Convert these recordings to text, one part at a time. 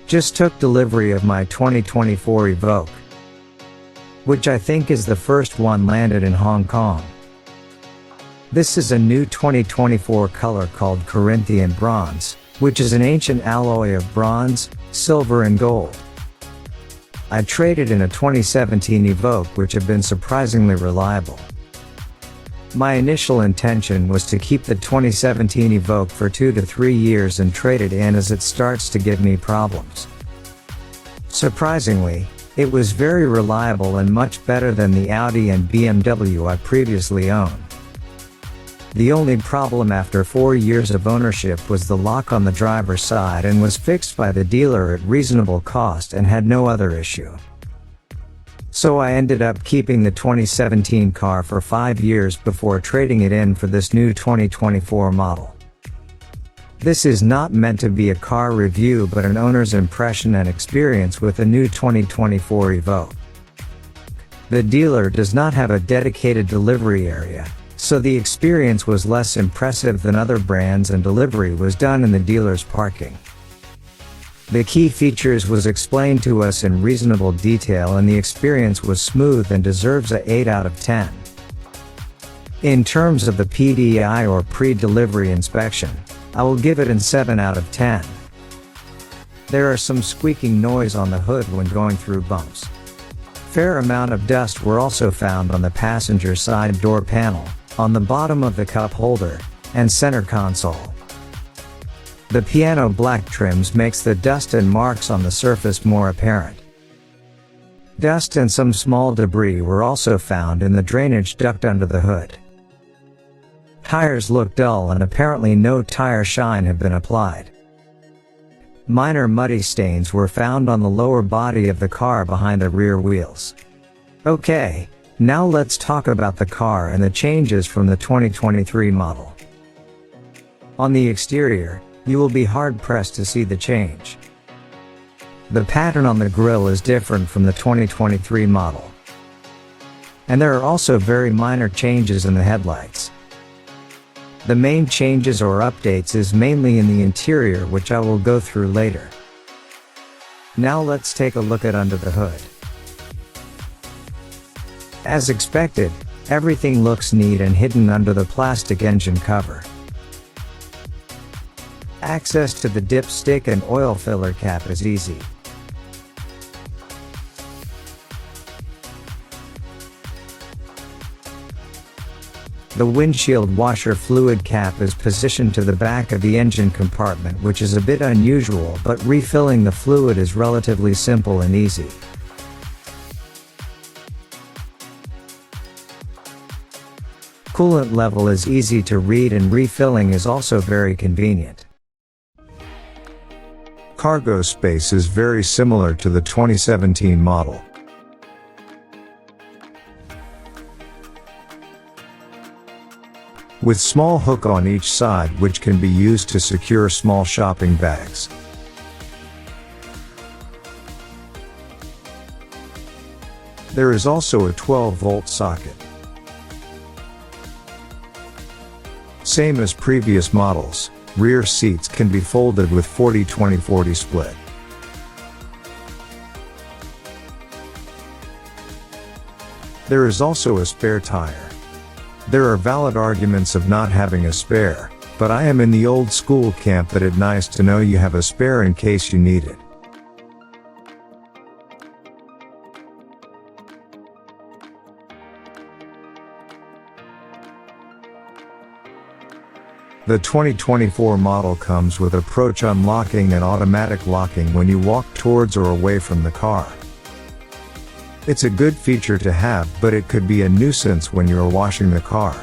Just took delivery of my 2024 Evoque, which I think is the first one landed in Hong Kong. This is a new 2024 color called Corinthian Bronze, which is an ancient alloy of bronze, silver and gold. I traded in a 2017 Evoque which have been surprisingly reliable. My initial intention was to keep the 2017 Evoque for 2 to 3 years and trade it in as it starts to give me problems. Surprisingly, it was very reliable and much better than the Audi and BMW I previously owned. The only problem after 4 years of ownership was the lock on the driver's side and was fixed by the dealer at reasonable cost and had no other issue. So I ended up keeping the 2017 car for 5 years before trading it in for this new 2024 model. This is not meant to be a car review but an owner's impression and experience with the new 2024 Evoque. The dealer does not have a dedicated delivery area, so the experience was less impressive than other brands and delivery was done in the dealer's parking. The key features was explained to us in reasonable detail and the experience was smooth and deserves a 8 out of 10. In terms of the PDI or pre-delivery inspection, I will give it an 7 out of 10. There are some squeaking noise on the hood when going through bumps. Fair amount of dust were also found on the passenger side door panel, on the bottom of the cup holder, and center console. The piano black trims makes the dust and marks on the surface more apparent. Dust and some small debris were also found in the drainage duct under the hood. Tires look dull and apparently no tire shine have been applied. Minor muddy stains were found on the lower body of the car behind the rear wheels. Okay, now let's talk about the car and the changes from the 2023 model. On the exterior, you will be hard-pressed to see the change. The pattern on the grille is different from the 2023 model. And there are also very minor changes in the headlights. The main changes or updates is mainly in the interior, which I will go through later. Now let's take a look at under the hood. As expected, everything looks neat and hidden under the plastic engine cover. Access to the dipstick and oil filler cap is easy. The windshield washer fluid cap is positioned to the back of the engine compartment, which is a bit unusual, but refilling the fluid is relatively simple and easy. Coolant level is easy to read and refilling is also very convenient. Cargo space is very similar to the 2017 model. With small hook on each side which can be used to secure small shopping bags. There is also a 12-volt socket. Same as previous models, rear seats can be folded with 40-20-40 split. There is also a spare tire. There are valid arguments of not having a spare, but I am in the old school camp that it's nice to know you have a spare in case you need it. The 2024 model comes with approach unlocking and automatic locking when you walk towards or away from the car. It's a good feature to have, but it could be a nuisance when you are washing the car.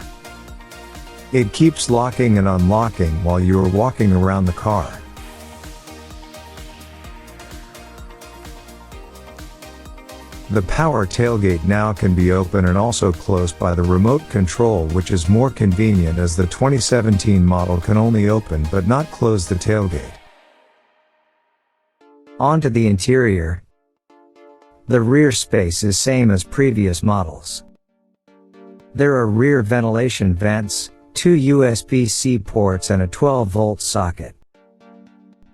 It keeps locking and unlocking while you are walking around the car. The power tailgate now can be open and also closed by the remote control, which is more convenient as the 2017 model can only open but not close the tailgate. On to the interior. The rear space is same as previous models. There are rear ventilation vents, 2 USB-C ports and a 12-volt socket.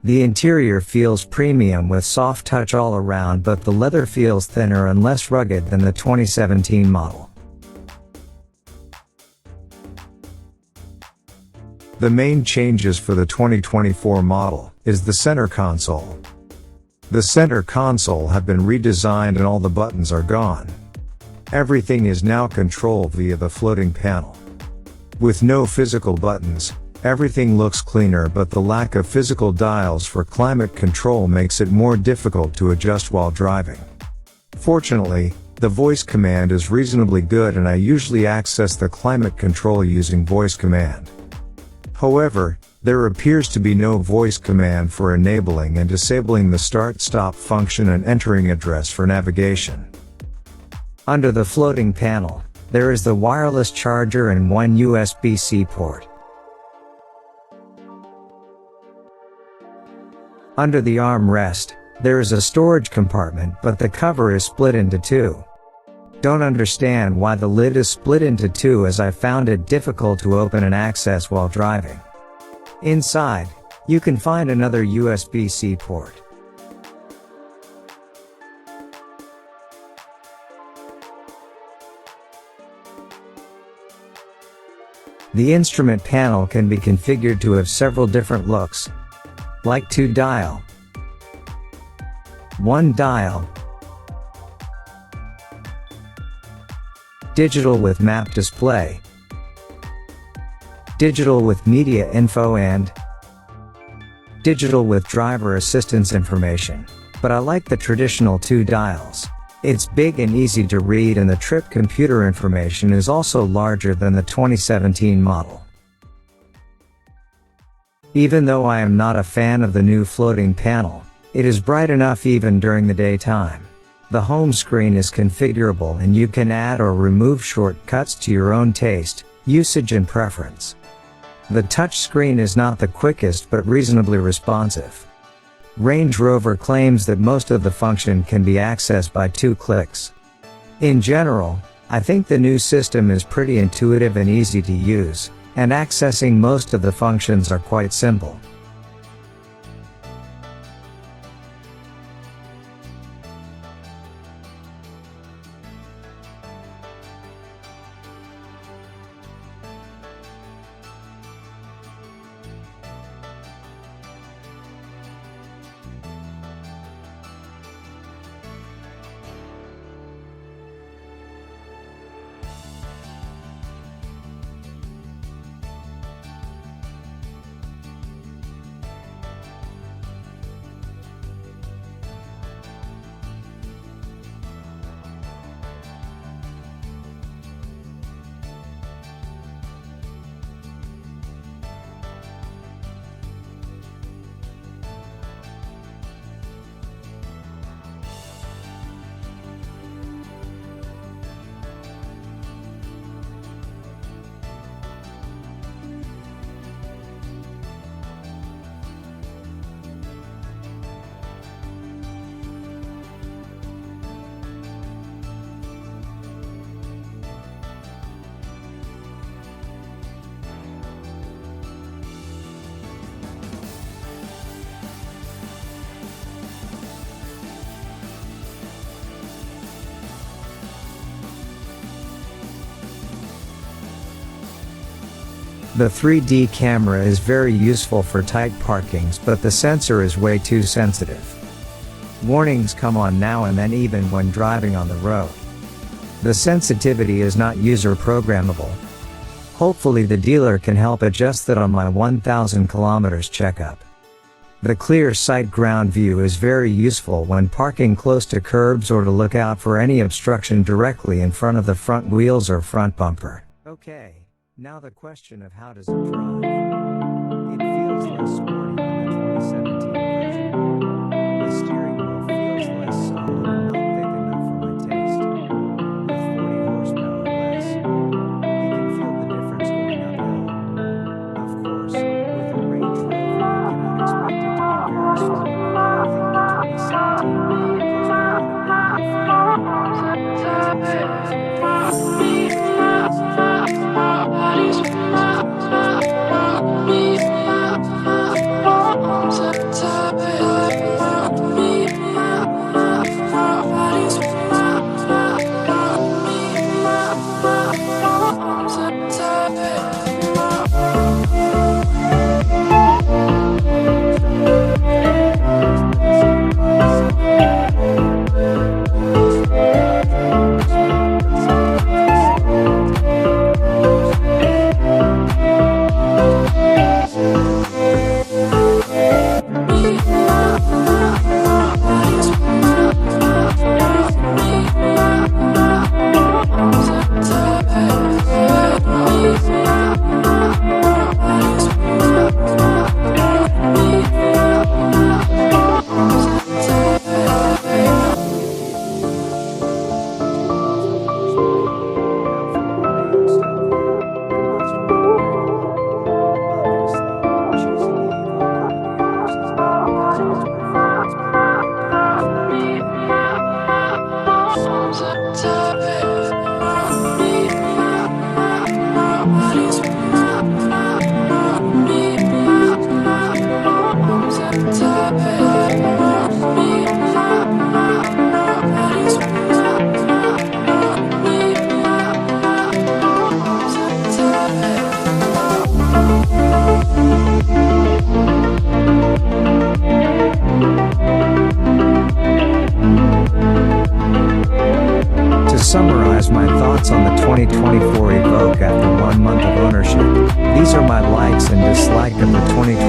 The interior feels premium with soft touch all around, but the leather feels thinner and less rugged than the 2017 model. The main changes for the 2024 model is the center console. The center console have been redesigned and all the buttons are gone. Everything is now controlled via the floating panel. With no physical buttons, everything looks cleaner, but the lack of physical dials for climate control makes it more difficult to adjust while driving. Fortunately, the voice command is reasonably good and I usually access the climate control using voice command. However, there appears to be no voice command for enabling and disabling the start-stop function and entering address for navigation. Under the floating panel, there is the wireless charger and one USB-C port. Under the armrest, there is a storage compartment, but the cover is split into two. Don't understand why the lid is split into two, as I found it difficult to open and access while driving. Inside, you can find another USB-C port. The instrument panel can be configured to have several different looks, like 2 dial, 1 dial, digital with map display, digital with media info, and digital with driver assistance information. But I like the traditional 2 dials. It's big and easy to read, and the trip computer information is also larger than the 2017 model. Even though I am not a fan of the new floating panel, it is bright enough even during the daytime. The home screen is configurable and you can add or remove shortcuts to your own taste, usage and preference. The touch screen is not the quickest but reasonably responsive. Range Rover claims that most of the function can be accessed by 2 clicks. In general, I think the new system is pretty intuitive and easy to use, and accessing most of the functions are quite simple. The 3D camera is very useful for tight parkings, but the sensor is way too sensitive. Warnings come on now and then even when driving on the road. The sensitivity is not user programmable. Hopefully the dealer can help adjust that on my 1000 kilometers checkup. The clear sight ground view is very useful when parking close to curbs or to look out for any obstruction directly in front of the front wheels or front bumper. Okay. Now the question of how does it drive? It feels less sporty than the 2017 version. The steering wheel feels less solid and not thick enough for my taste. With 40 horsepower less, you can feel the difference going uphill. Of course, with a Range Rover you cannot expect it to be very smooth, but I think the 2017 model puts quite a bit more feeling into it. likes and dislike of the 2020